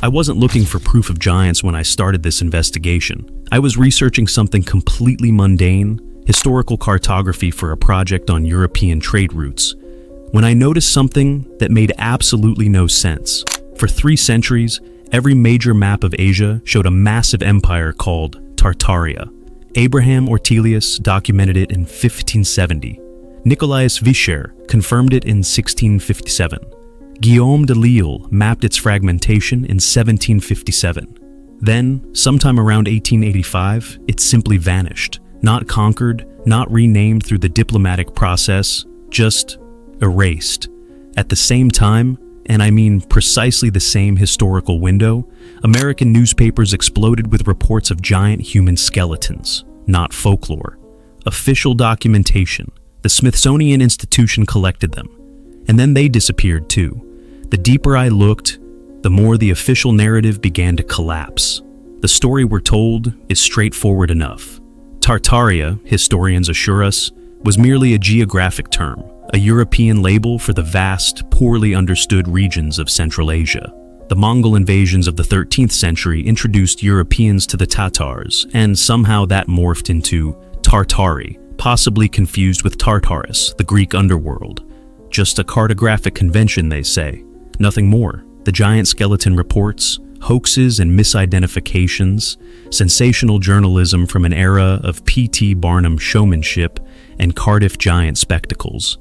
I wasn't looking for proof of giants when I started this investigation. I was researching something completely mundane, historical cartography for a project on European trade routes, when I noticed something that made absolutely no sense. For 3 centuries, every major map of Asia showed a massive empire called Tartaria. Abraham Ortelius documented it in 1570. Nicolaus Vischer confirmed it in 1657. Guillaume de Lille mapped its fragmentation in 1757. Then, sometime around 1885, it simply vanished. Not conquered, not renamed through the diplomatic process, just erased. At the same time, and I mean precisely the same historical window, American newspapers exploded with reports of giant human skeletons, not folklore. Official documentation. The Smithsonian Institution collected them, and then they disappeared too. The deeper I looked, the more the official narrative began to collapse. The story we're told is straightforward enough. Tartaria, historians assure us, was merely a geographic term, a European label for the vast, poorly understood regions of Central Asia. The Mongol invasions of the 13th century introduced Europeans to the Tatars, and somehow that morphed into Tartari, possibly confused with Tartarus, the Greek underworld. Just a cartographic convention, they say. Nothing more. The giant skeleton reports, hoaxes and misidentifications, sensational journalism from an era of P.T. Barnum showmanship and Cardiff giant spectacles.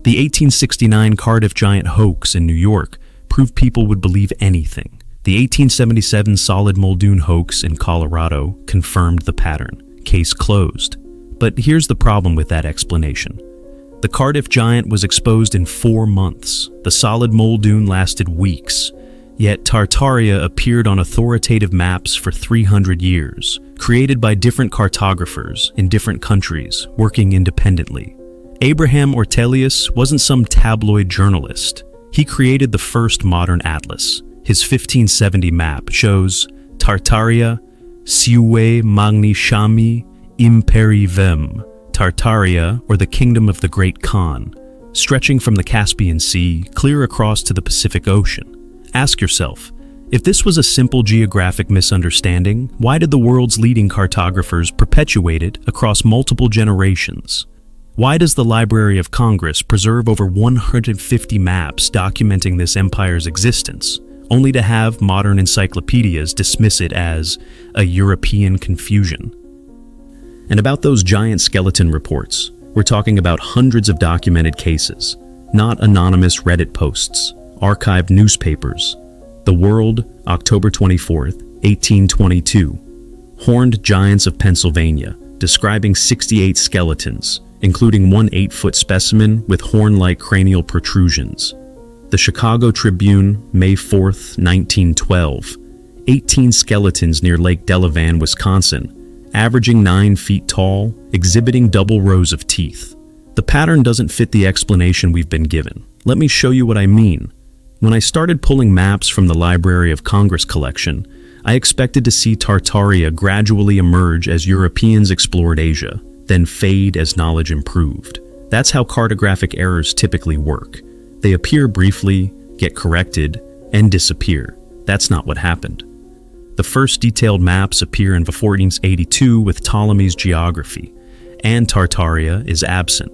The 1869 Cardiff giant hoax in New York proved people would believe anything. The 1877 solid Muldoon hoax in Colorado confirmed the pattern. Case closed. But here's the problem with that explanation. The Cardiff giant was exposed in 4 months. The solid Muldoon lasted weeks. Yet Tartaria appeared on authoritative maps for 300 years, created by different cartographers in different countries, working independently. Abraham Ortelius wasn't some tabloid journalist. He created the first modern atlas. His 1570 map shows Tartaria, Siue Magni Shami Imperi Vem, Tartaria, or the Kingdom of the Great Khan, stretching from the Caspian Sea clear across to the Pacific Ocean. Ask yourself, if this was a simple geographic misunderstanding, why did the world's leading cartographers perpetuate it across multiple generations? Why does the Library of Congress preserve over 150 maps documenting this empire's existence, only to have modern encyclopedias dismiss it as a European confusion? And about those giant skeleton reports, we're talking about hundreds of documented cases, not anonymous Reddit posts, archived newspapers. The World, October 24th, 1822. Horned giants of Pennsylvania, describing 68 skeletons, including one 8-foot specimen with horn-like cranial protrusions. The Chicago Tribune, May 4th, 1912. 18 skeletons near Lake Delavan, Wisconsin, averaging 9 feet tall, exhibiting double rows of teeth. The pattern doesn't fit the explanation we've been given. Let me show you what I mean. When I started pulling maps from the Library of Congress collection, I expected to see Tartaria gradually emerge as Europeans explored Asia, then fade as knowledge improved. That's how cartographic errors typically work. They appear briefly, get corrected, and disappear. That's not what happened. The first detailed maps appear in 1482 with Ptolemy's geography, and Tartaria is absent.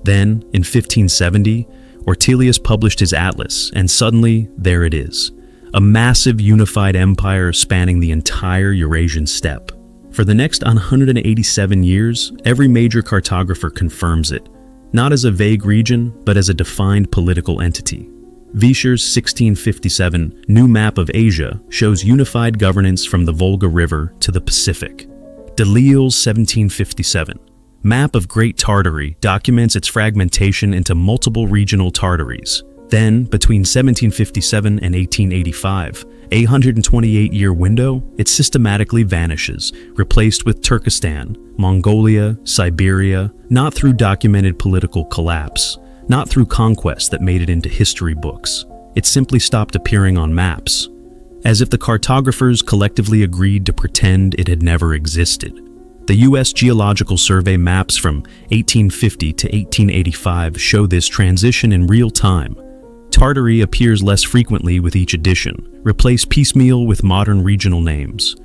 Then, in 1570, Ortelius published his atlas, and suddenly, there it is. A massive unified empire spanning the entire Eurasian steppe. For the next 187 years, every major cartographer confirms it, not as a vague region, but as a defined political entity. Vischer's 1657 New Map of Asia shows unified governance from the Volga River to the Pacific. De Lille's 1757 Map of Great Tartary documents its fragmentation into multiple regional Tartaries. Then, between 1757 and 1885, a 128-year window, it systematically vanishes, replaced with Turkestan, Mongolia, Siberia, not through documented political collapse, not through conquest that made it into history books. It simply stopped appearing on maps, as if the cartographers collectively agreed to pretend it had never existed. The U.S. Geological Survey maps from 1850 to 1885 show this transition in real time. Tartaria appears less frequently with each edition, replaced piecemeal with modern regional names.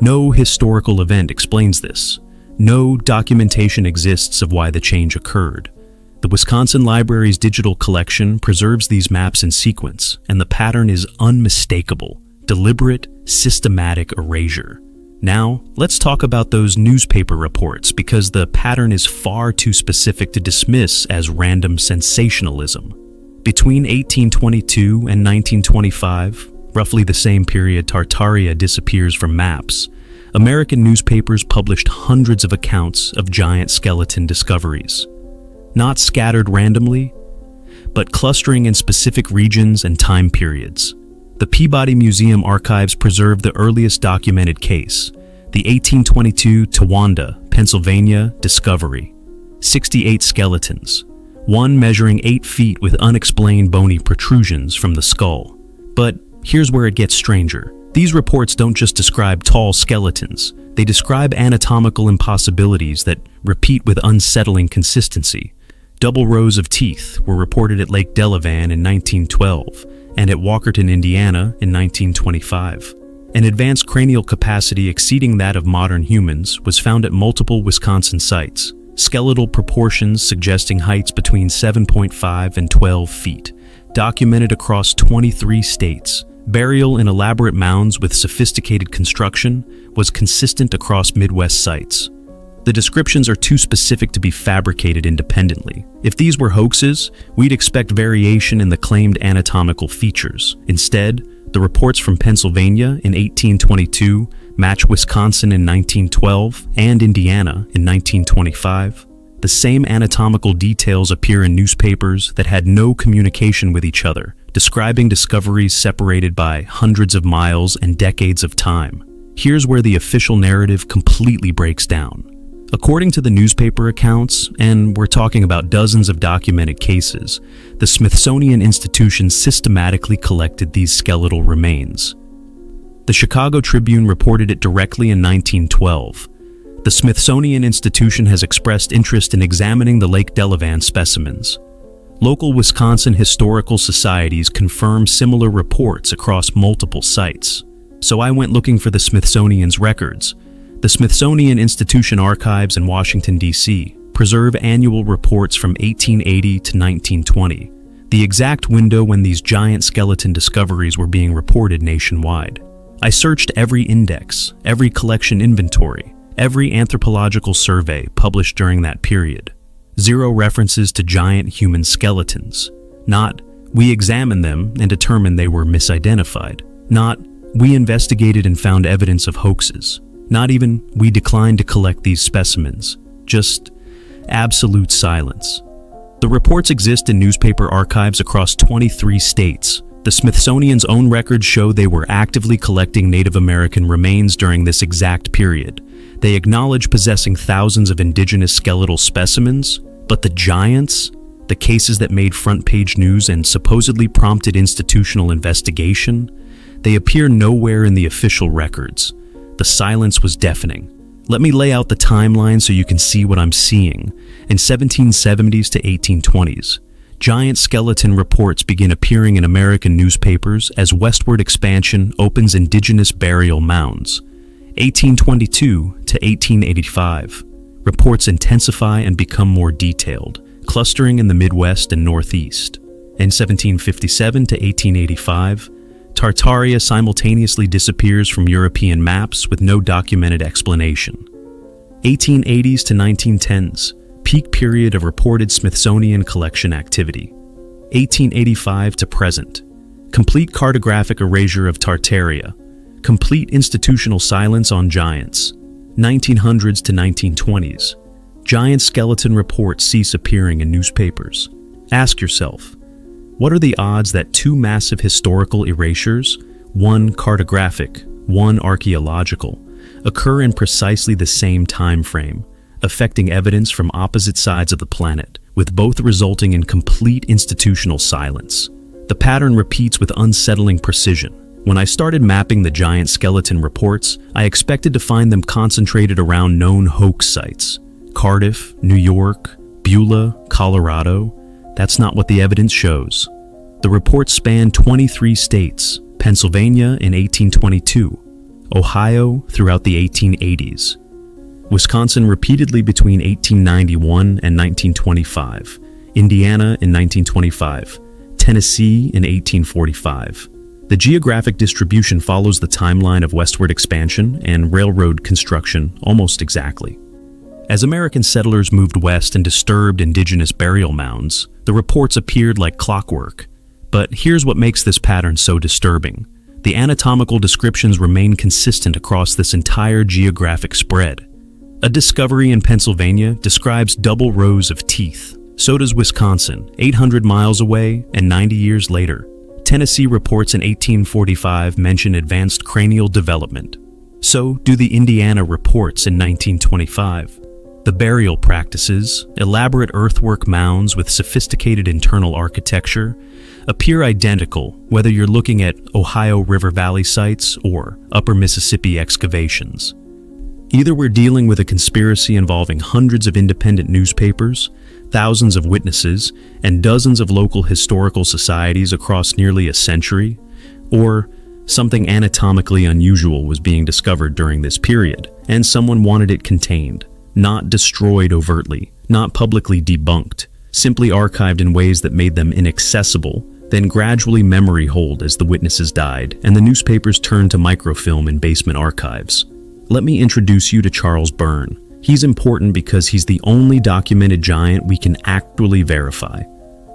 No historical event explains this. No documentation exists of why the change occurred. The Wisconsin Library's digital collection preserves these maps in sequence, and the pattern is unmistakable: deliberate, systematic erasure. Now, let's talk about those newspaper reports, because the pattern is far too specific to dismiss as random sensationalism. Between 1822 and 1925, roughly the same period Tartaria disappears from maps, American newspapers published hundreds of accounts of giant skeleton discoveries. Not scattered randomly, but clustering in specific regions and time periods. The Peabody Museum archives preserve the earliest documented case, the 1822 Towanda, Pennsylvania discovery. 68 skeletons, one measuring 8 feet with unexplained bony protrusions from the skull. But here's where it gets stranger. These reports don't just describe tall skeletons, they describe anatomical impossibilities that repeat with unsettling consistency. Double rows of teeth were reported at Lake Delavan in 1912 and at Walkerton, Indiana in 1925. An advanced cranial capacity exceeding that of modern humans was found at multiple Wisconsin sites, skeletal proportions suggesting heights between 7.5 and 12 feet, documented across 23 states. Burial in elaborate mounds with sophisticated construction was consistent across Midwest sites. The descriptions are too specific to be fabricated independently. If these were hoaxes, we'd expect variation in the claimed anatomical features. Instead, the reports from Pennsylvania in 1822 match Wisconsin in 1912 and Indiana in 1925. The same anatomical details appear in newspapers that had no communication with each other, describing discoveries separated by hundreds of miles and decades of time. Here's where the official narrative completely breaks down. According to the newspaper accounts, and we're talking about dozens of documented cases, the Smithsonian Institution systematically collected these skeletal remains. The Chicago Tribune reported it directly in 1912. The Smithsonian Institution has expressed interest in examining the Lake Delavan specimens. Local Wisconsin historical societies confirm similar reports across multiple sites. So I went looking for the Smithsonian's records. The Smithsonian Institution archives in Washington, D.C. preserve annual reports from 1880 to 1920, the exact window when these giant skeleton discoveries were being reported nationwide. I searched every index, every collection inventory, every anthropological survey published during that period. Zero references to giant human skeletons. Not, we examined them and determined they were misidentified. Not, we investigated and found evidence of hoaxes. Not even, we declined to collect these specimens. Just absolute silence. The reports exist in newspaper archives across 23 states. The Smithsonian's own records show they were actively collecting Native American remains during this exact period. They acknowledge possessing thousands of indigenous skeletal specimens, but the giants, the cases that made front-page news and supposedly prompted institutional investigation, they appear nowhere in the official records. The silence was deafening. Let me lay out the timeline so you can see what I'm seeing. In 1770s to 1820s, giant skeleton reports begin appearing in American newspapers as westward expansion opens indigenous burial mounds. 1822 to 1885, reports intensify and become more detailed, clustering in the Midwest and Northeast. In 1757 to 1885, Tartaria simultaneously disappears from European maps with no documented explanation. 1880s to 1910s, peak period of reported Smithsonian collection activity. 1885 to present, complete cartographic erasure of Tartaria, complete institutional silence on giants. 1900s to 1920s, giant skeleton reports cease appearing in newspapers. Ask yourself, what are the odds that two massive historical erasures, one cartographic, one archaeological, occur in precisely the same time frame, affecting evidence from opposite sides of the planet, with both resulting in complete institutional silence? The pattern repeats with unsettling precision. When I started mapping the giant skeleton reports, I expected to find them concentrated around known hoax sites. Cardiff, New York, Beulah, Colorado. That's not what the evidence shows. The report spanned 23 states, Pennsylvania in 1822, Ohio throughout the 1880s, Wisconsin repeatedly between 1891 and 1925, Indiana in 1925, Tennessee in 1845. The geographic distribution follows the timeline of westward expansion and railroad construction almost exactly. As American settlers moved west and disturbed indigenous burial mounds, the reports appeared like clockwork. But here's what makes this pattern so disturbing. The anatomical descriptions remain consistent across this entire geographic spread. A discovery in Pennsylvania describes double rows of teeth. So does Wisconsin, 800 miles away and 90 years later. Tennessee reports in 1845 mention advanced cranial development. So do the Indiana reports in 1925. The burial practices, elaborate earthwork mounds with sophisticated internal architecture, appear identical whether you're looking at Ohio River Valley sites or Upper Mississippi excavations. Either we're dealing with a conspiracy involving hundreds of independent newspapers, thousands of witnesses, and dozens of local historical societies across nearly a century, or something anatomically unusual was being discovered during this period, and someone wanted it contained, not destroyed overtly, not publicly debunked, simply archived in ways that made them inaccessible, then gradually memory hold as the witnesses died, and the newspapers turned to microfilm in basement archives. Let me introduce you to Charles Byrne. He's important because he's the only documented giant we can actually verify.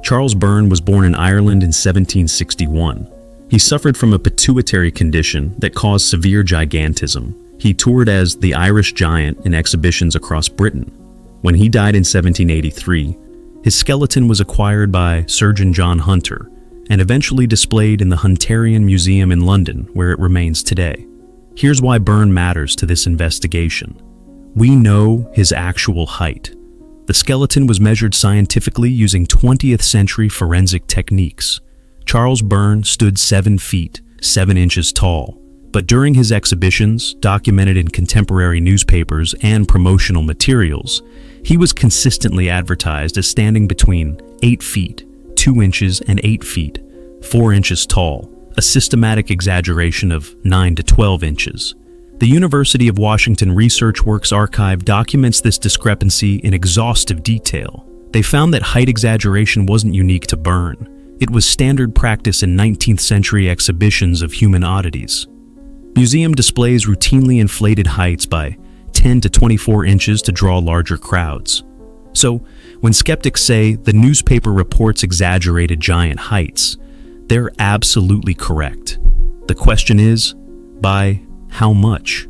Charles Byrne was born in Ireland in 1761. He suffered from a pituitary condition that caused severe gigantism. He toured as the Irish Giant in exhibitions across Britain. When he died in 1783, his skeleton was acquired by surgeon John Hunter and eventually displayed in the Hunterian Museum in London, where it remains today. Here's why Byrne matters to this investigation. We know his actual height. The skeleton was measured scientifically using 20th century forensic techniques. Charles Byrne stood 7 feet, 7 inches tall, but during his exhibitions, documented in contemporary newspapers and promotional materials, he was consistently advertised as standing between 8 feet, 2 inches, and 8 feet, 4 inches tall, a systematic exaggeration of 9 to 12 inches. The University of Washington Research Works Archive documents this discrepancy in exhaustive detail. They found that height exaggeration wasn't unique to Byrne. It was standard practice in 19th century exhibitions of human oddities. Museum displays routinely inflated heights by 10 to 24 inches to draw larger crowds. So, when skeptics say the newspaper reports exaggerated giant heights, they're absolutely correct. The question is, by how much?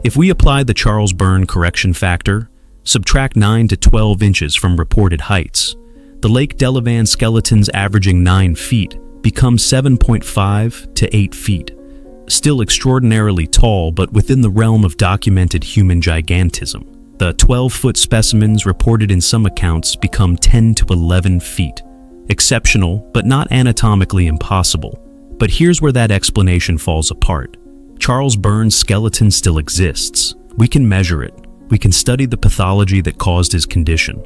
If we apply the Charles Byrne correction factor, subtract 9 to 12 inches from reported heights, the Lake Delavan skeletons averaging 9 feet become 7.5 to 8 feet. Still extraordinarily tall, but within the realm of documented human gigantism. The 12-foot specimens reported in some accounts become 10 to 11 feet. Exceptional, but not anatomically impossible. But here's where that explanation falls apart. Charles Byrne's skeleton still exists. We can measure it. We can study the pathology that caused his condition.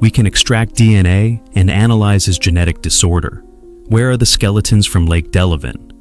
We can extract DNA and analyze his genetic disorder. Where are the skeletons from Lake Delavan?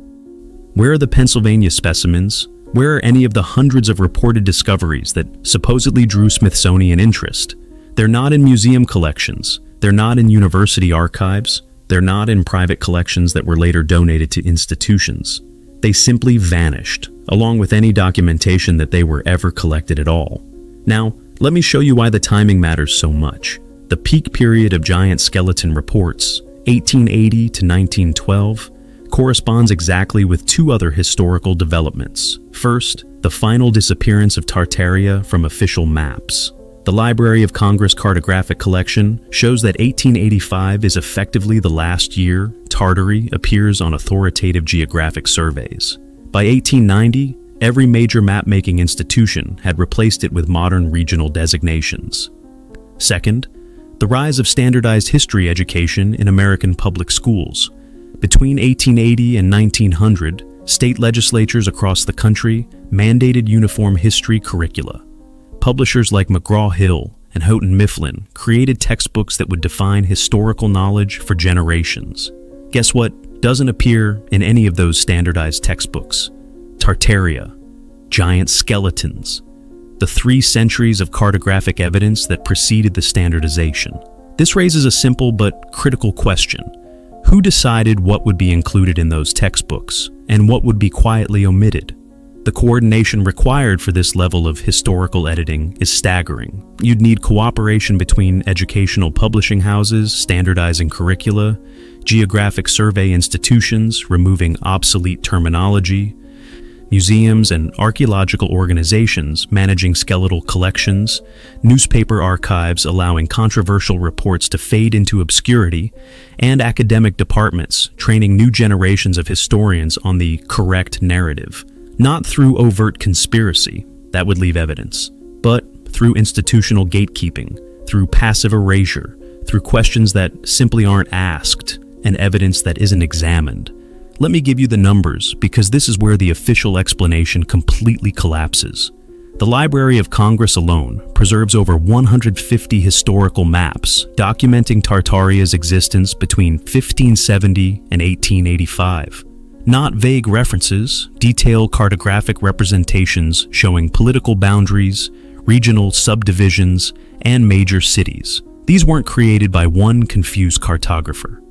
Where are the Pennsylvania specimens? Where are any of the hundreds of reported discoveries that supposedly drew Smithsonian interest? They're not in museum collections. They're not in university archives. They're not in private collections that were later donated to institutions. They simply vanished, along with any documentation that they were ever collected at all. Now, let me show you why the timing matters so much. The peak period of giant skeleton reports, 1880 to 1912, corresponds exactly with two other historical developments. First, the final disappearance of Tartaria from official maps. The Library of Congress cartographic collection shows that 1885 is effectively the last year Tartary appears on authoritative geographic surveys. By 1890, every major map-making institution had replaced it with modern regional designations. Second, the rise of standardized history education in American public schools. Between 1880 and 1900, state legislatures across the country mandated uniform history curricula. Publishers like McGraw-Hill and Houghton Mifflin created textbooks that would define historical knowledge for generations. Guess what doesn't appear in any of those standardized textbooks? Tartaria, giant skeletons, the 3 centuries of cartographic evidence that preceded the standardization. This raises a simple but critical question. Who decided what would be included in those textbooks and what would be quietly omitted? The coordination required for this level of historical editing is staggering. You'd need cooperation between educational publishing houses, standardizing curricula, geographic survey institutions, removing obsolete terminology, museums and archaeological organizations managing skeletal collections, newspaper archives allowing controversial reports to fade into obscurity, and academic departments training new generations of historians on the correct narrative. Not through overt conspiracy, that would leave evidence, but through institutional gatekeeping, through passive erasure, through questions that simply aren't asked, and evidence that isn't examined. Let me give you the numbers, because this is where the official explanation completely collapses. The Library of Congress alone preserves over 150 historical maps documenting Tartaria's existence between 1570 and 1885. Not vague references, detailed cartographic representations showing political boundaries, regional subdivisions, and major cities. These weren't created by one confused cartographer.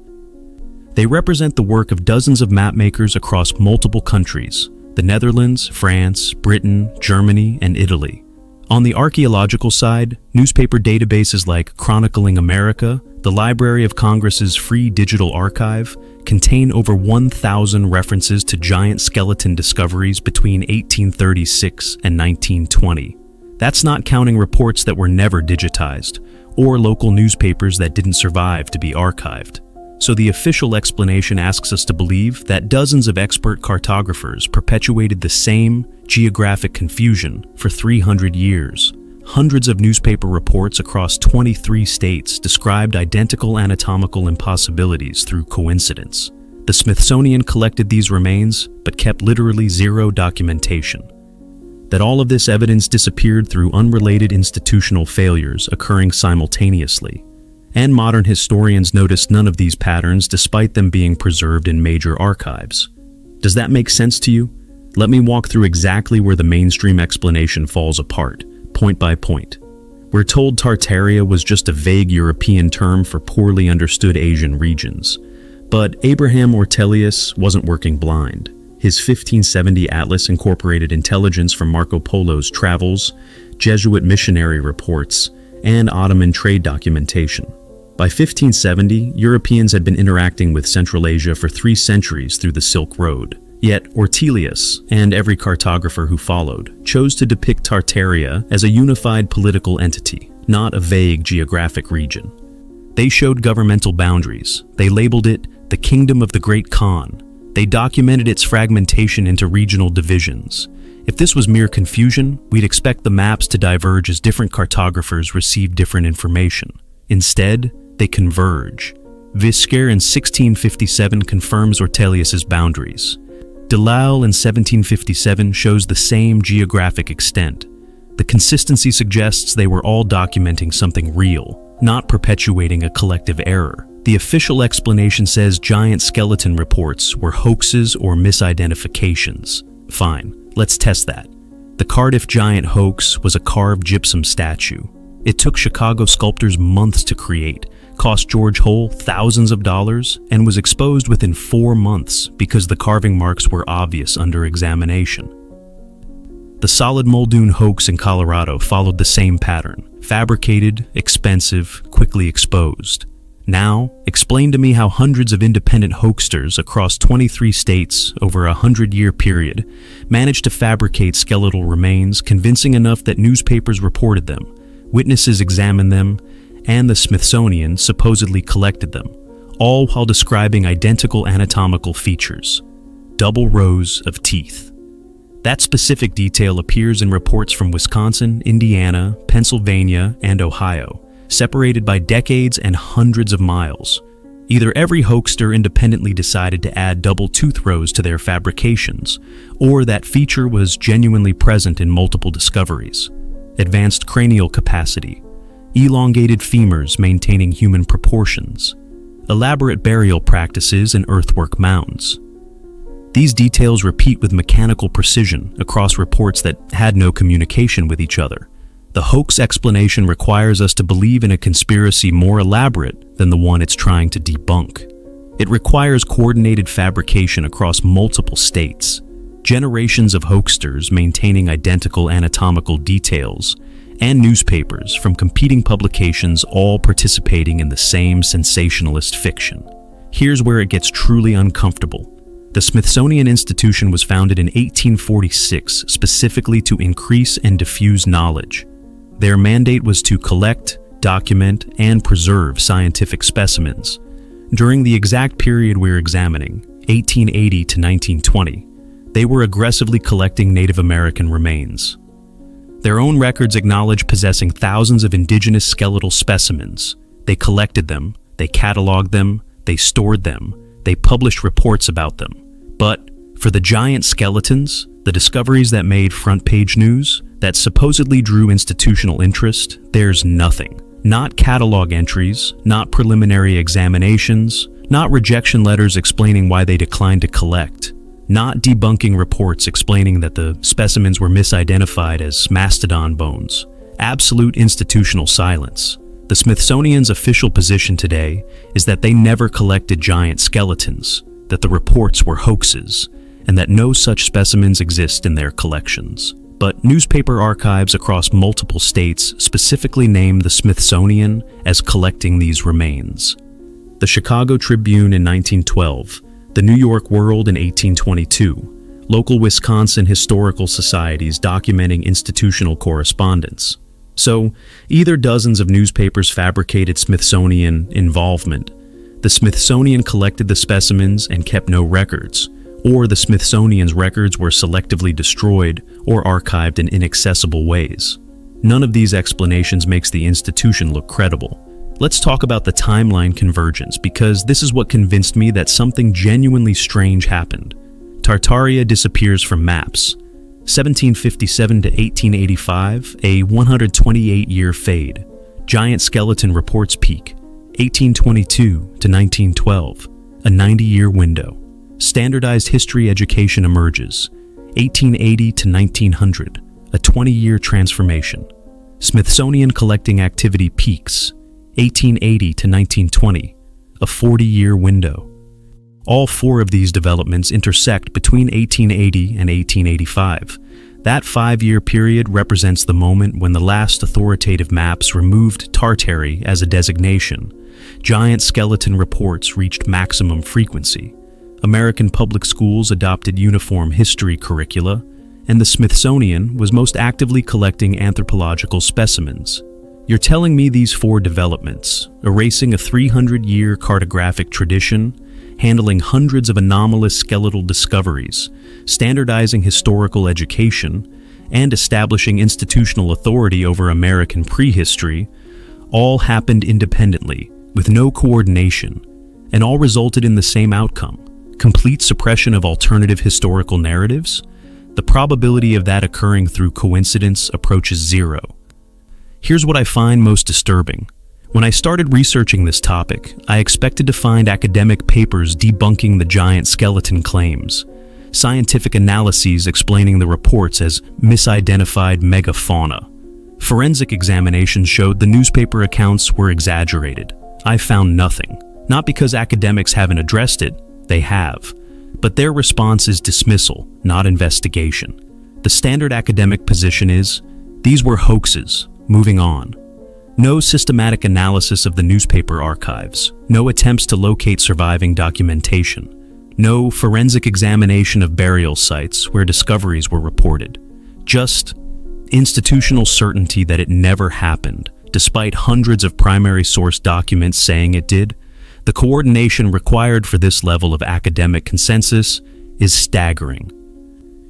They represent the work of dozens of mapmakers across multiple countries: the Netherlands, France, Britain, Germany, and Italy. On the archaeological side, newspaper databases like Chronicling America, the Library of Congress's free digital archive, contain over 1,000 references to giant skeleton discoveries between 1836 and 1920. That's not counting reports that were never digitized, or local newspapers that didn't survive to be archived. So the official explanation asks us to believe that dozens of expert cartographers perpetuated the same geographic confusion for 300 years. Hundreds of newspaper reports across 23 states described identical anatomical impossibilities through coincidence. The Smithsonian collected these remains, but kept literally zero documentation. That all of this evidence disappeared through unrelated institutional failures occurring simultaneously. And modern historians noticed none of these patterns despite them being preserved in major archives. Does that make sense to you? Let me walk through exactly where the mainstream explanation falls apart, point by point. We're told Tartaria was just a vague European term for poorly understood Asian regions. But Abraham Ortelius wasn't working blind. His 1570 atlas incorporated intelligence from Marco Polo's travels, Jesuit missionary reports, and Ottoman trade documentation. By 1570, Europeans had been interacting with Central Asia for 3 centuries through the Silk Road. Yet Ortelius, and every cartographer who followed, chose to depict Tartaria as a unified political entity, not a vague geographic region. They showed governmental boundaries. They labeled it the Kingdom of the Great Khan. They documented its fragmentation into regional divisions. If this was mere confusion, we'd expect the maps to diverge as different cartographers received different information. Instead, they converge. Vischer in 1657 confirms Ortelius's boundaries. Delisle in 1757 shows the same geographic extent. The consistency suggests they were all documenting something real, not perpetuating a collective error. The official explanation says giant skeleton reports were hoaxes or misidentifications. Fine, let's test that. The Cardiff giant hoax was a carved gypsum statue. It took Chicago sculptors months to create, cost George Hull thousands of dollars, and was exposed within 4 months because the carving marks were obvious under examination. The solid Muldoon hoax in Colorado followed the same pattern: fabricated, expensive, quickly exposed. Now, explain to me how hundreds of independent hoaxsters across 23 states over a 100-year period managed to fabricate skeletal remains convincing enough that newspapers reported them, witnesses examined them, and the Smithsonian supposedly collected them, all while describing identical anatomical features: double rows of teeth. That specific detail appears in reports from Wisconsin, Indiana, Pennsylvania, and Ohio, separated by decades and hundreds of miles. Either every hoaxster independently decided to add double tooth rows to their fabrications, or that feature was genuinely present in multiple discoveries. Advanced cranial capacity, elongated femurs maintaining human proportions, elaborate burial practices, and earthwork mounds. These details repeat with mechanical precision across reports that had no communication with each other. The hoax explanation requires us to believe in a conspiracy more elaborate than the one it's trying to debunk. It requires coordinated fabrication across multiple states, generations of hoaxsters maintaining identical anatomical details, and newspapers from competing publications all participating in the same sensationalist fiction. Here's where it gets truly uncomfortable. The Smithsonian Institution was founded in 1846 specifically to increase and diffuse knowledge. Their mandate was to collect, document, and preserve scientific specimens. During the exact period we're examining, 1880 to 1920, they were aggressively collecting Native American remains. Their own records acknowledge possessing thousands of indigenous skeletal specimens. They collected them, they cataloged them, they stored them, they published reports about them. But for the giant skeletons, the discoveries that made front-page news, that supposedly drew institutional interest, there's nothing. Not catalog entries, not preliminary examinations, not rejection letters explaining why they declined to collect, not debunking reports explaining that the specimens were misidentified as mastodon bones. Absolute institutional silence. The Smithsonian's official position today is that they never collected giant skeletons, that the reports were hoaxes, and that no such specimens exist in their collections. But newspaper archives across multiple states specifically name the Smithsonian as collecting these remains. The Chicago Tribune in 1912, the New York World in 1822, local Wisconsin historical societies documenting institutional correspondence. So, either dozens of newspapers fabricated Smithsonian involvement, the Smithsonian collected the specimens and kept no records, or the Smithsonian's records were selectively destroyed or archived in inaccessible ways. None of these explanations makes the institution look credible. Let's talk about the timeline convergence, because this is what convinced me that something genuinely strange happened. Tartaria disappears from maps. 1757 to 1885, a 128-year fade. Giant skeleton reports peak. 1822 to 1912, a 90-year window. Standardized history education emerges. 1880 to 1900, a 20-year transformation. Smithsonian collecting activity peaks. 1880 to 1920, a 40-year window. All four of these developments intersect between 1880 and 1885. That 5-year period represents the moment when the last authoritative maps removed Tartaria as a designation. Giant skeleton reports reached maximum frequency. American public schools adopted uniform history curricula, and the Smithsonian was most actively collecting anthropological specimens. You're telling me these four developments, erasing a 300-year cartographic tradition, handling hundreds of anomalous skeletal discoveries, standardizing historical education, and establishing institutional authority over American prehistory, all happened independently, with no coordination, and all resulted in the same outcome: complete suppression of alternative historical narratives? The probability of that occurring through coincidence approaches zero. Here's what I find most disturbing. When I started researching this topic, I expected to find academic papers debunking the giant skeleton claims, scientific analyses explaining the reports as misidentified megafauna. Forensic examinations showed the newspaper accounts were exaggerated. I found nothing. Not because academics haven't addressed it, they have. But their response is dismissal, not investigation. The standard academic position is, these were hoaxes, moving on. No systematic analysis of the newspaper archives, no attempts to locate surviving documentation, no forensic examination of burial sites where discoveries were reported. Just institutional certainty that it never happened, despite hundreds of primary source documents saying it did. The coordination required for this level of academic consensus is staggering.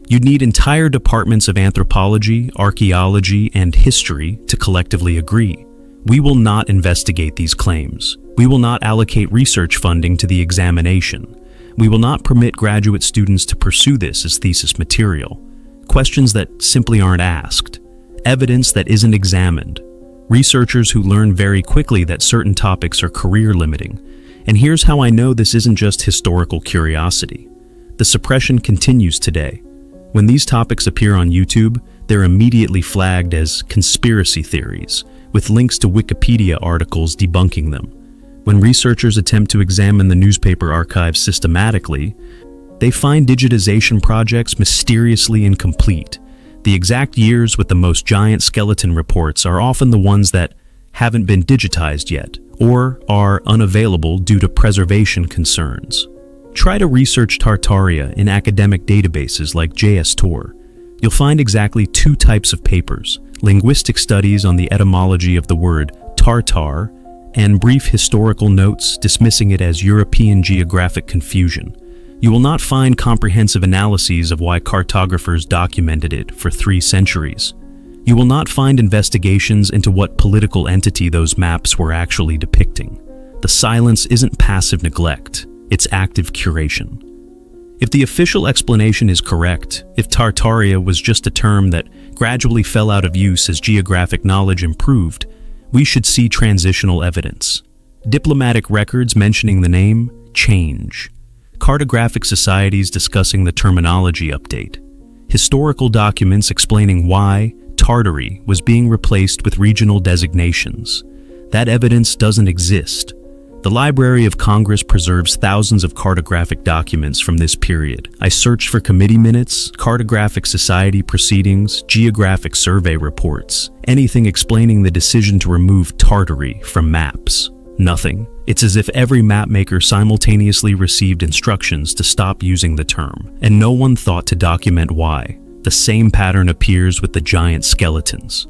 You'd need entire departments of anthropology, archaeology, and history to collectively agree. We will not investigate these claims. We will not allocate research funding to the examination. We will not permit graduate students to pursue this as thesis material. Questions that simply aren't asked. Evidence that isn't examined. Researchers who learn very quickly that certain topics are career limiting. And here's how I know this isn't just historical curiosity. The suppression continues today. When these topics appear on YouTube, they're immediately flagged as conspiracy theories, with links to Wikipedia articles debunking them. When researchers attempt to examine the newspaper archives systematically, they find digitization projects mysteriously incomplete. The exact years with the most giant skeleton reports are often the ones that haven't been digitized yet, or are unavailable due to preservation concerns. Try to research Tartaria in academic databases like JSTOR. You'll find exactly two types of papers: linguistic studies on the etymology of the word Tartar, and brief historical notes dismissing it as European geographic confusion. You will not find comprehensive analyses of why cartographers documented it for 3 centuries. You will not find investigations into what political entity those maps were actually depicting. The silence isn't passive neglect, it's active curation. If the official explanation is correct, if Tartaria was just a term that gradually fell out of use as geographic knowledge improved, we should see transitional evidence. Diplomatic records mentioning the name change. Cartographic societies discussing the terminology update. Historical documents explaining why Tartary was being replaced with regional designations. That evidence doesn't exist. The Library of Congress preserves thousands of cartographic documents from this period. I searched for committee minutes, cartographic society proceedings, geographic survey reports, anything explaining the decision to remove Tartary from maps. Nothing. It's as if every mapmaker simultaneously received instructions to stop using the term, and no one thought to document why. The same pattern appears with the giant skeletons.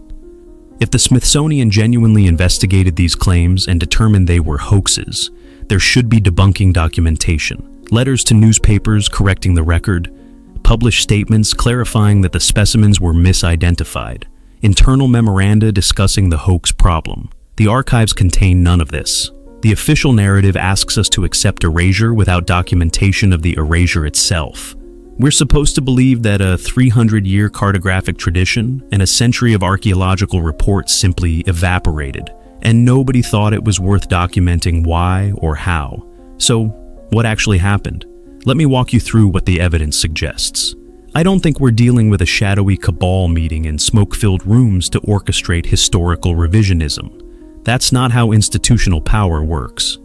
If the Smithsonian genuinely investigated these claims and determined they were hoaxes, there should be debunking documentation, letters to newspapers correcting the record, published statements clarifying that the specimens were misidentified, internal memoranda discussing the hoax problem. The archives contain none of this. The official narrative asks us to accept erasure without documentation of the erasure itself. We're supposed to believe that a 300-year cartographic tradition and a century of archaeological reports simply evaporated, and nobody thought it was worth documenting why or how. So, what actually happened? Let me walk you through what the evidence suggests. I don't think we're dealing with a shadowy cabal meeting in smoke-filled rooms to orchestrate historical revisionism. That's not how institutional power works.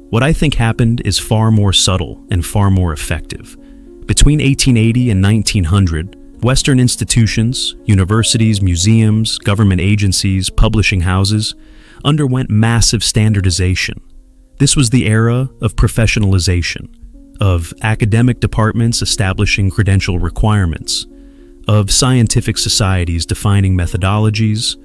What I think happened is far more subtle and far more effective. Between 1880 and 1900, Western institutions, universities, museums, government agencies, publishing houses, underwent massive standardization. This was the era of professionalization, of academic departments establishing credential requirements, of scientific societies defining methodologies,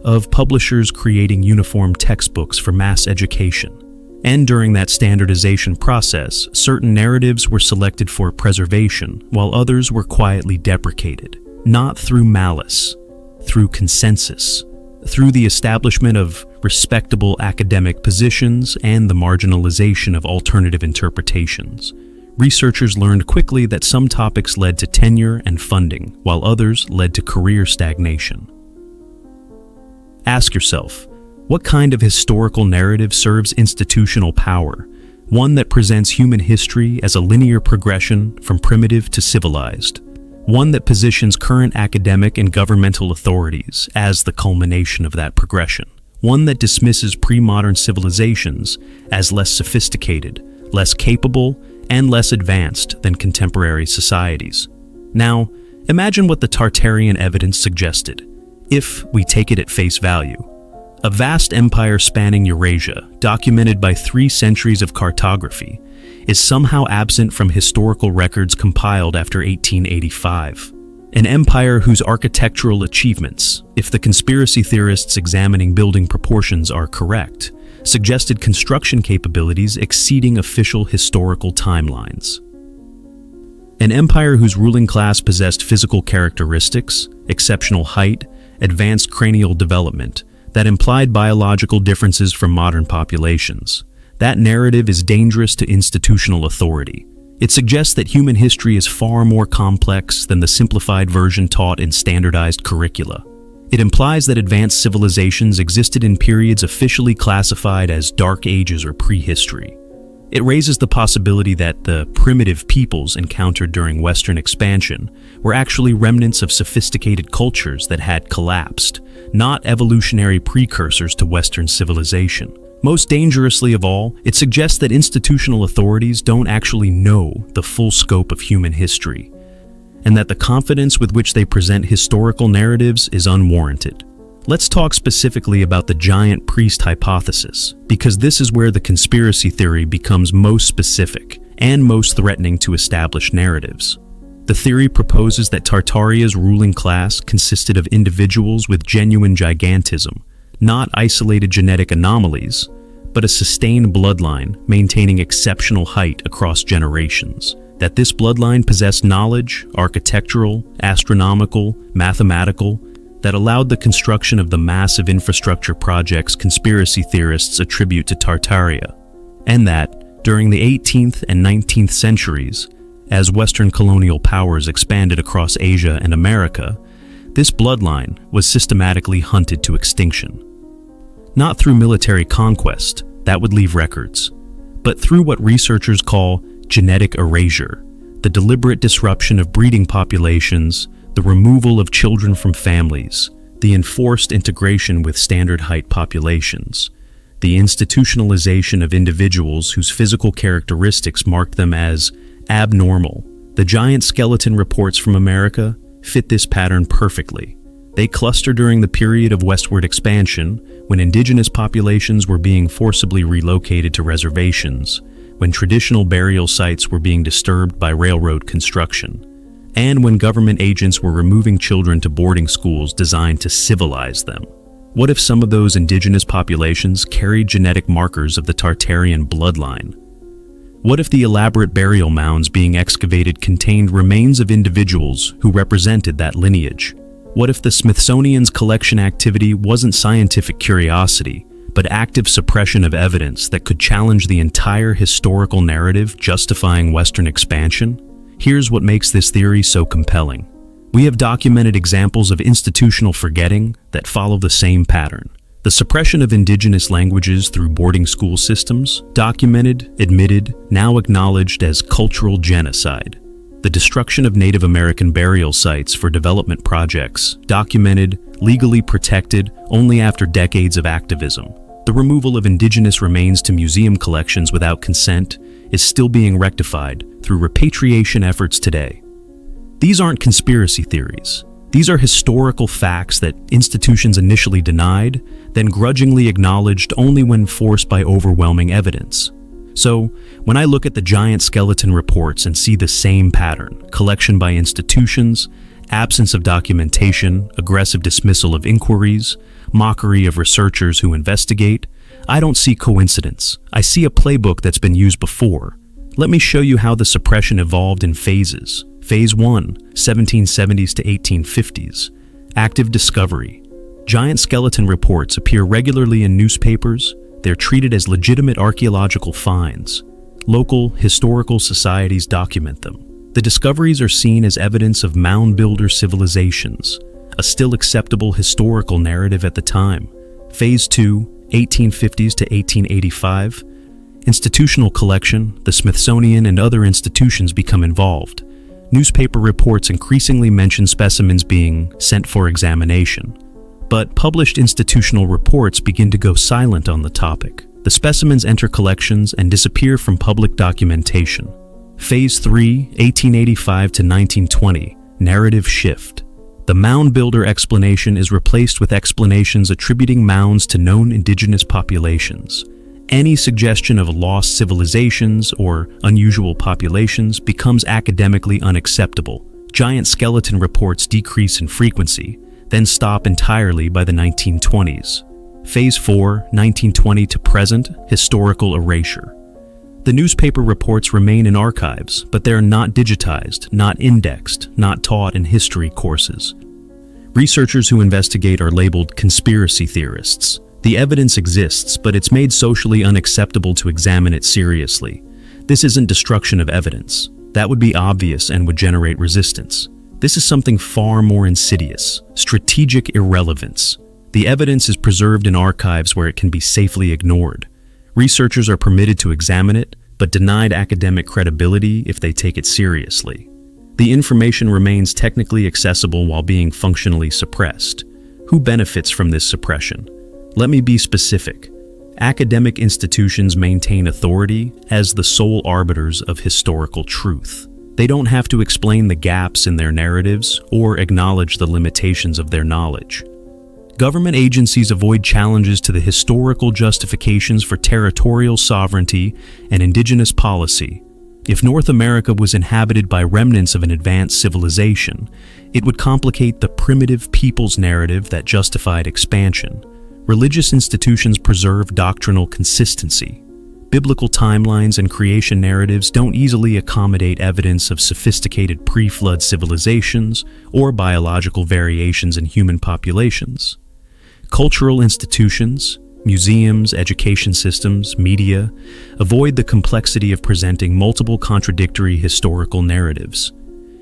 of publishers creating uniform textbooks for mass education. And during that standardization process, certain narratives were selected for preservation, while others were quietly deprecated. Not through malice, through consensus, through the establishment of respectable academic positions and the marginalization of alternative interpretations. Researchers learned quickly that some topics led to tenure and funding, while others led to career stagnation. Ask yourself, what kind of historical narrative serves institutional power? One that presents human history as a linear progression from primitive to civilized. One that positions current academic and governmental authorities as the culmination of that progression. One that dismisses pre-modern civilizations as less sophisticated, less capable, and less advanced than contemporary societies. Now, imagine what the Tartarian evidence suggested, if we take it at face value. A vast empire spanning Eurasia, documented by 3 centuries of cartography, is somehow absent from historical records compiled after 1885. An empire whose architectural achievements, if the conspiracy theorists examining building proportions are correct, suggested construction capabilities exceeding official historical timelines. An empire whose ruling class possessed physical characteristics, exceptional height, advanced cranial development, that implied biological differences from modern populations. That narrative is dangerous to institutional authority. It suggests that human history is far more complex than the simplified version taught in standardized curricula. It implies that advanced civilizations existed in periods officially classified as Dark Ages or prehistory. It raises the possibility that the primitive peoples encountered during Western expansion were actually remnants of sophisticated cultures that had collapsed, not evolutionary precursors to Western civilization. Most dangerously of all, it suggests that institutional authorities don't actually know the full scope of human history, and that the confidence with which they present historical narratives is unwarranted. Let's talk specifically about the giant priest hypothesis, because this is where the conspiracy theory becomes most specific and most threatening to established narratives. The theory proposes that Tartaria's ruling class consisted of individuals with genuine gigantism, not isolated genetic anomalies, but a sustained bloodline maintaining exceptional height across generations. That this bloodline possessed knowledge, architectural, astronomical, mathematical, that allowed the construction of the massive infrastructure projects conspiracy theorists attribute to Tartaria, and that, during the 18th and 19th centuries, as Western colonial powers expanded across Asia and America, this bloodline was systematically hunted to extinction. Not through military conquest, that would leave records, but through what researchers call genetic erasure, the deliberate disruption of breeding populations, the removal of children from families, the enforced integration with standard height populations, the institutionalization of individuals whose physical characteristics marked them as abnormal. The giant skeleton reports from America fit this pattern perfectly. They cluster during the period of westward expansion, when indigenous populations were being forcibly relocated to reservations, when traditional burial sites were being disturbed by railroad construction, and when government agents were removing children to boarding schools designed to civilize them. What if some of those indigenous populations carried genetic markers of the Tartarian bloodline? What if the elaborate burial mounds being excavated contained remains of individuals who represented that lineage? What if the Smithsonian's collection activity wasn't scientific curiosity, but active suppression of evidence that could challenge the entire historical narrative justifying Western expansion? Here's what makes this theory so compelling. We have documented examples of institutional forgetting that follow the same pattern. The suppression of indigenous languages through boarding school systems, documented, admitted, now acknowledged as cultural genocide. The destruction of Native American burial sites for development projects, documented, legally protected only after decades of activism. The removal of indigenous remains to museum collections without consent is still being rectified through repatriation efforts today. These aren't conspiracy theories. These are historical facts that institutions initially denied, then grudgingly acknowledged only when forced by overwhelming evidence. So, when I look at the giant skeleton reports and see the same pattern, collection by institutions, absence of documentation, aggressive dismissal of inquiries, mockery of researchers who investigate, I don't see coincidence. I see a playbook that's been used before. Let me show you how the suppression evolved in phases. Phase 1, 1770s to 1850s. Active discovery. Giant skeleton reports appear regularly in newspapers. They're treated as legitimate archaeological finds. Local historical societies document them. The discoveries are seen as evidence of mound builder civilizations, a still acceptable historical narrative at the time. Phase 2, 1850s to 1885. Institutional collection, the Smithsonian and other institutions become involved. Newspaper reports increasingly mention specimens being sent for examination. But published institutional reports begin to go silent on the topic. The specimens enter collections and disappear from public documentation. Phase 3, 1885 to 1920, narrative shift. The mound builder explanation is replaced with explanations attributing mounds to known indigenous populations. Any suggestion of lost civilizations or unusual populations becomes academically unacceptable. Giant skeleton reports decrease in frequency, then stop entirely by the 1920s. Phase 4, 1920 to present, historical erasure. The newspaper reports remain in archives, but they are not digitized, not indexed, not taught in history courses. Researchers who investigate are labeled conspiracy theorists. The evidence exists, but it's made socially unacceptable to examine it seriously. This isn't destruction of evidence. That would be obvious and would generate resistance. This is something far more insidious: strategic irrelevance. The evidence is preserved in archives where it can be safely ignored. Researchers are permitted to examine it, but denied academic credibility if they take it seriously. The information remains technically accessible while being functionally suppressed. Who benefits from this suppression? Let me be specific. Academic institutions maintain authority as the sole arbiters of historical truth. They don't have to explain the gaps in their narratives or acknowledge the limitations of their knowledge. Government agencies avoid challenges to the historical justifications for territorial sovereignty and indigenous policy. If North America was inhabited by remnants of an advanced civilization, it would complicate the primitive people's narrative that justified expansion. Religious institutions preserve doctrinal consistency. Biblical timelines and creation narratives don't easily accommodate evidence of sophisticated pre-flood civilizations or biological variations in human populations. Cultural institutions, museums, education systems, media, avoid the complexity of presenting multiple contradictory historical narratives.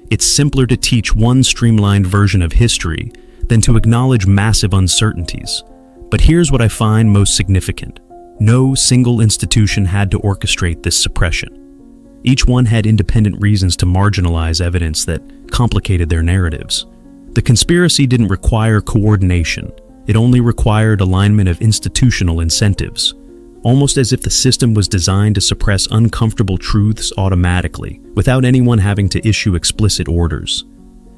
It's simpler to teach one streamlined version of history than to acknowledge massive uncertainties. But here's what I find most significant. No single institution had to orchestrate this suppression. Each one had independent reasons to marginalize evidence that complicated their narratives. The conspiracy didn't require coordination. It only required alignment of institutional incentives, almost as if the system was designed to suppress uncomfortable truths automatically, without anyone having to issue explicit orders.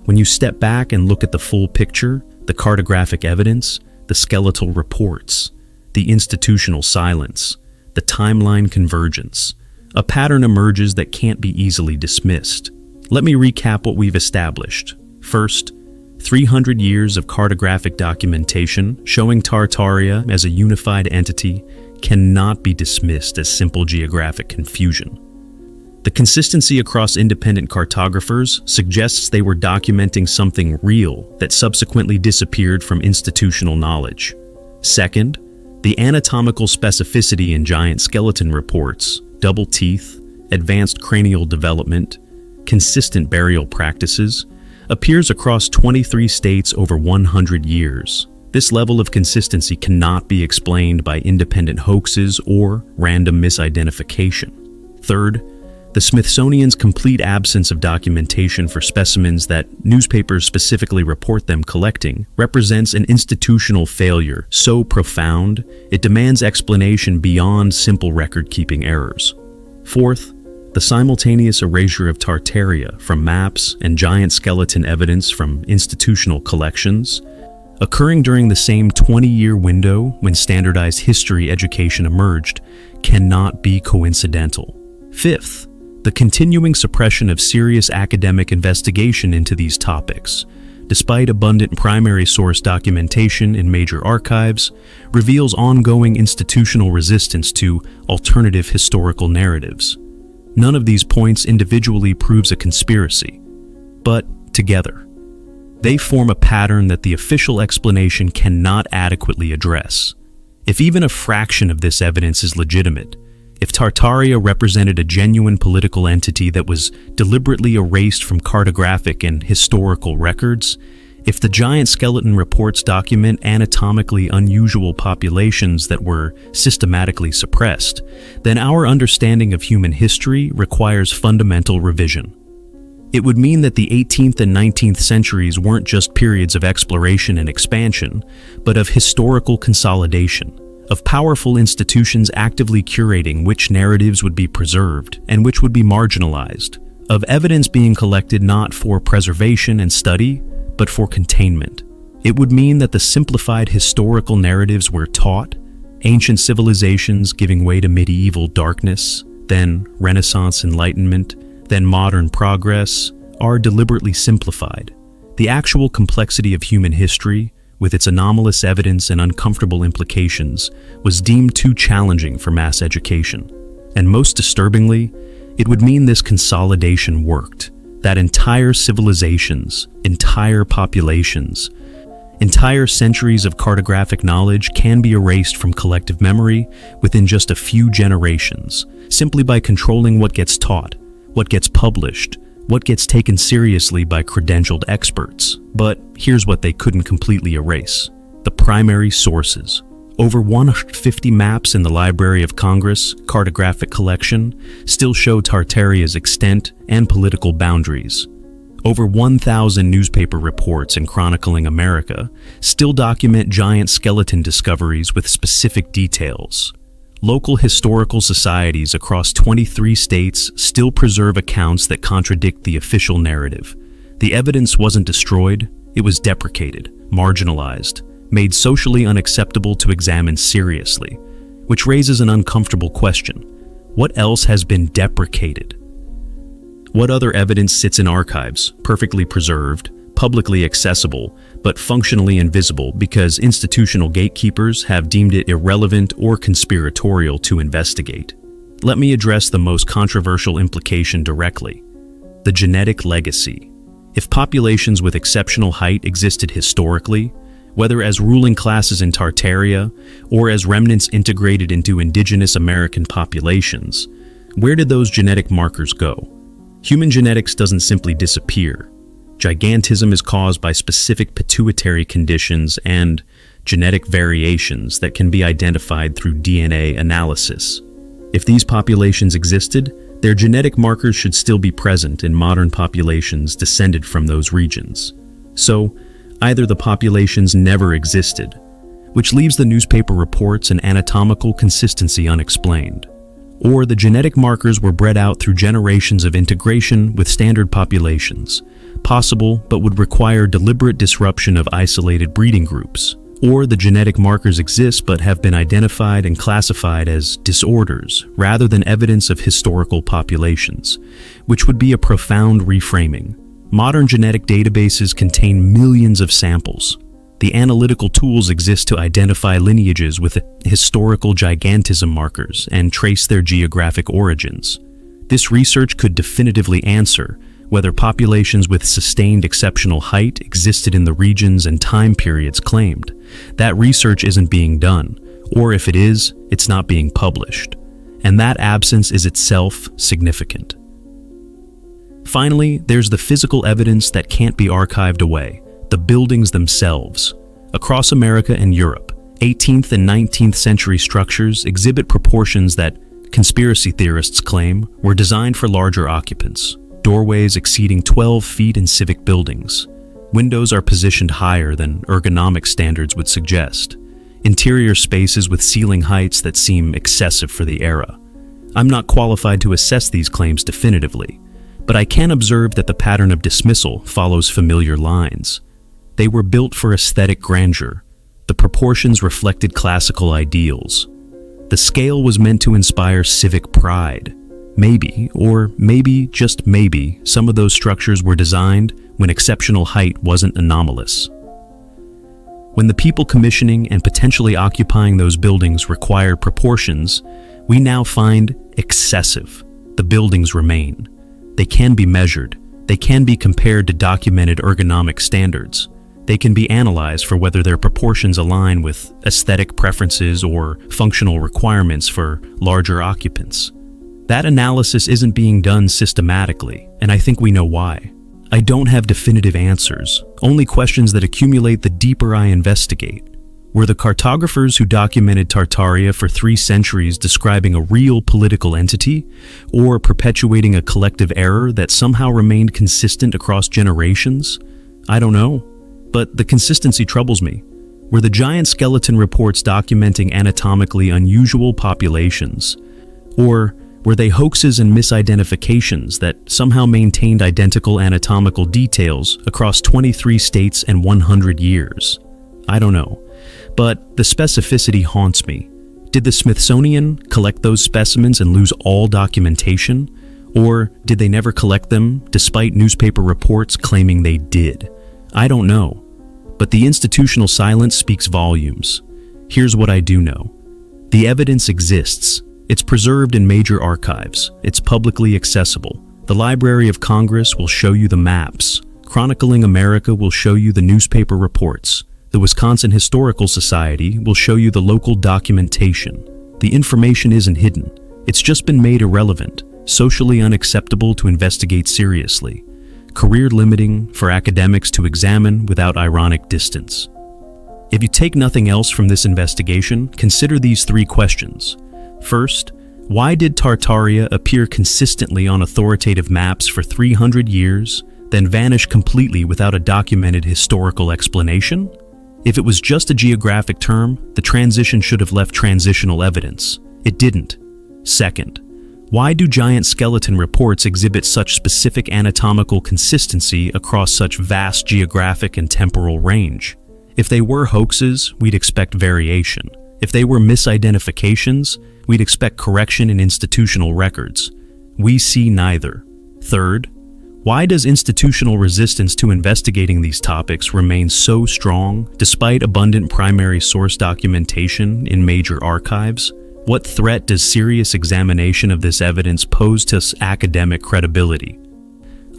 When you step back and look at the full picture, the cartographic evidence, the skeletal reports, the institutional silence, the timeline convergence, a pattern emerges that can't be easily dismissed. Let me recap what we've established. First, 300 years of cartographic documentation showing Tartaria as a unified entity cannot be dismissed as simple geographic confusion. The consistency across independent cartographers suggests they were documenting something real that subsequently disappeared from institutional knowledge. Second, the anatomical specificity in giant skeleton reports, double teeth, advanced cranial development, consistent burial practices, appears across 23 states over 100 years. This level of consistency cannot be explained by independent hoaxes or random misidentification. Third, the Smithsonian's complete absence of documentation for specimens that newspapers specifically report them collecting represents an institutional failure so profound it demands explanation beyond simple record-keeping errors. Fourth, the simultaneous erasure of Tartaria from maps and giant skeleton evidence from institutional collections, occurring during the same 20-year window when standardized history education emerged, cannot be coincidental. Fifth, the continuing suppression of serious academic investigation into these topics, despite abundant primary source documentation in major archives, reveals ongoing institutional resistance to alternative historical narratives. None of these points individually proves a conspiracy, but together, they form a pattern that the official explanation cannot adequately address. If even a fraction of this evidence is legitimate, if Tartaria represented a genuine political entity that was deliberately erased from cartographic and historical records, if the giant skeleton reports document anatomically unusual populations that were systematically suppressed, then our understanding of human history requires fundamental revision. It would mean that the 18th and 19th centuries weren't just periods of exploration and expansion, but of historical consolidation, of powerful institutions actively curating which narratives would be preserved and which would be marginalized, of evidence being collected not for preservation and study, but for containment. It would mean that the simplified historical narratives we're taught, ancient civilizations giving way to medieval darkness, then Renaissance Enlightenment, then modern progress, are deliberately simplified. The actual complexity of human history, with its anomalous evidence and uncomfortable implications, was deemed too challenging for mass education. And most disturbingly, it would mean this consolidation worked, that entire civilizations, entire populations, entire centuries of cartographic knowledge can be erased from collective memory within just a few generations, simply by controlling what gets taught, what gets published, what gets taken seriously by credentialed experts. But here's what they couldn't completely erase: the primary sources. Over 150 maps in the Library of Congress cartographic collection still show Tartaria's extent and political boundaries. Over 1,000 newspaper reports in chronicling America still document giant skeleton discoveries with specific details. Local historical societies across 23 states still preserve accounts that contradict the official narrative. The evidence wasn't destroyed, it was deprecated, marginalized, made socially unacceptable to examine seriously, which raises an uncomfortable question. What else has been deprecated? What other evidence sits in archives, perfectly preserved, publicly accessible, but functionally invisible because institutional gatekeepers have deemed it irrelevant or conspiratorial to investigate? Let me address the most controversial implication directly: the genetic legacy. If populations with exceptional height existed historically, whether as ruling classes in Tartaria or as remnants integrated into indigenous American populations, where did those genetic markers go? Human genetics doesn't simply disappear. Gigantism is caused by specific pituitary conditions and genetic variations that can be identified through DNA analysis. If these populations existed, their genetic markers should still be present in modern populations descended from those regions. So, either the populations never existed, which leaves the newspaper reports and anatomical consistency unexplained, or the genetic markers were bred out through generations of integration with standard populations, possible but would require deliberate disruption of isolated breeding groups, or the genetic markers exist but have been identified and classified as disorders rather than evidence of historical populations, which would be a profound reframing. Modern genetic databases contain millions of samples. The analytical tools exist to identify lineages with historical gigantism markers and trace their geographic origins. This research could definitively answer whether populations with sustained exceptional height existed in the regions and time periods claimed. That research isn't being done, or if it is, it's not being published. And that absence is itself significant. Finally, there's the physical evidence that can't be archived away, the buildings themselves. Across America and Europe, 18th and 19th century structures exhibit proportions that conspiracy theorists claim were designed for larger occupants. Doorways exceeding 12 feet in civic buildings. Windows are positioned higher than ergonomic standards would suggest. Interior spaces with ceiling heights that seem excessive for the era. I'm not qualified to assess these claims definitively, but I can observe that the pattern of dismissal follows familiar lines. They were built for aesthetic grandeur. The proportions reflected classical ideals. The scale was meant to inspire civic pride. Maybe, or maybe, just maybe, some of those structures were designed when exceptional height wasn't anomalous. When the people commissioning and potentially occupying those buildings required proportions, we now find excessive. The buildings remain. They can be measured. They can be compared to documented ergonomic standards. They can be analyzed for whether their proportions align with aesthetic preferences or functional requirements for larger occupants. That analysis isn't being done systematically, and I think we know why. I don't have definitive answers, only questions that accumulate the deeper I investigate. Were the cartographers who documented Tartaria for 3 centuries describing a real political entity, or perpetuating a collective error that somehow remained consistent across generations? I don't know, but the consistency troubles me. Were the giant skeleton reports documenting anatomically unusual populations? Or were they hoaxes and misidentifications that somehow maintained identical anatomical details across 23 states and 100 years? I don't know. But the specificity haunts me. Did the Smithsonian collect those specimens and lose all documentation? Or did they never collect them, despite newspaper reports claiming they did? I don't know. But the institutional silence speaks volumes. Here's what I do know. The evidence exists. It's preserved in major archives. It's publicly accessible. The Library of Congress will show you the maps. Chronicling America will show you the newspaper reports. The Wisconsin Historical Society will show you the local documentation. The information isn't hidden. It's just been made irrelevant. socially unacceptable to investigate seriously, career-limiting for academics to examine without ironic distance. If you take nothing else from this investigation, consider these 3 questions. First, why did Tartaria appear consistently on authoritative maps for 300 years, then vanish completely without a documented historical explanation? If it was just a geographic term, the transition should have left transitional evidence. It didn't. Second, why do giant skeleton reports exhibit such specific anatomical consistency across such vast geographic and temporal range? If they were hoaxes, we'd expect variation. If they were misidentifications, we'd expect correction in institutional records. We see neither. Third, why does institutional resistance to investigating these topics remain so strong despite abundant primary source documentation in major archives? What threat does serious examination of this evidence pose to academic credibility?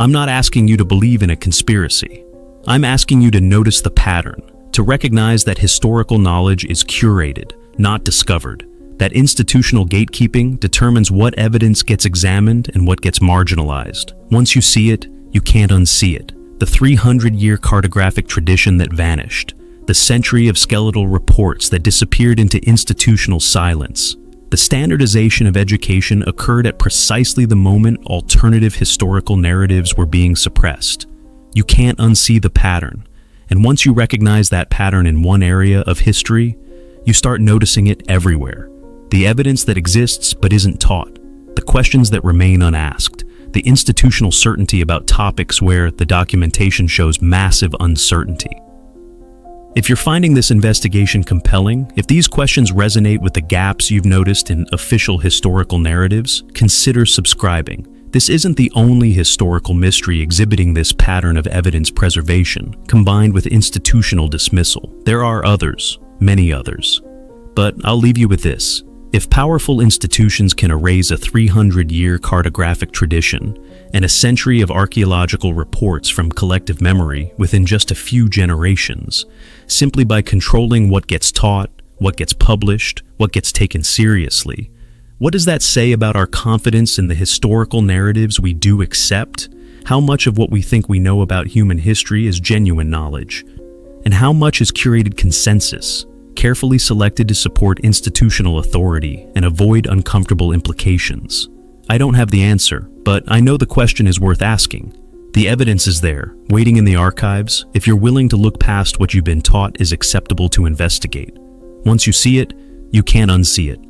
I'm not asking you to believe in a conspiracy. I'm asking you to notice the pattern, to recognize that historical knowledge is curated, not discovered, that institutional gatekeeping determines what evidence gets examined and what gets marginalized. Once you see it, you can't unsee it. The 300-year cartographic tradition that vanished, the century of skeletal reports that disappeared into institutional silence. The standardization of education occurred at precisely the moment alternative historical narratives were being suppressed. You can't unsee the pattern, and once you recognize that pattern in one area of history, you start noticing it everywhere. The evidence that exists but isn't taught, the questions that remain unasked, the institutional certainty about topics where the documentation shows massive uncertainty. If you're finding this investigation compelling, if these questions resonate with the gaps you've noticed in official historical narratives, consider subscribing. This isn't the only historical mystery exhibiting this pattern of evidence preservation, combined with institutional dismissal. There are others, many others. But I'll leave you with this. If powerful institutions can erase a 300-year cartographic tradition and a century of archaeological reports from collective memory within just a few generations, simply by controlling what gets taught, what gets published, what gets taken seriously, what does that say about our confidence in the historical narratives we do accept? How much of what we think we know about human history is genuine knowledge? And how much is curated consensus, carefully selected to support institutional authority and avoid uncomfortable implications? I don't have the answer, but I know the question is worth asking. The evidence is there, waiting in the archives, if you're willing to look past what you've been taught is acceptable to investigate. Once you see it, you can't unsee it.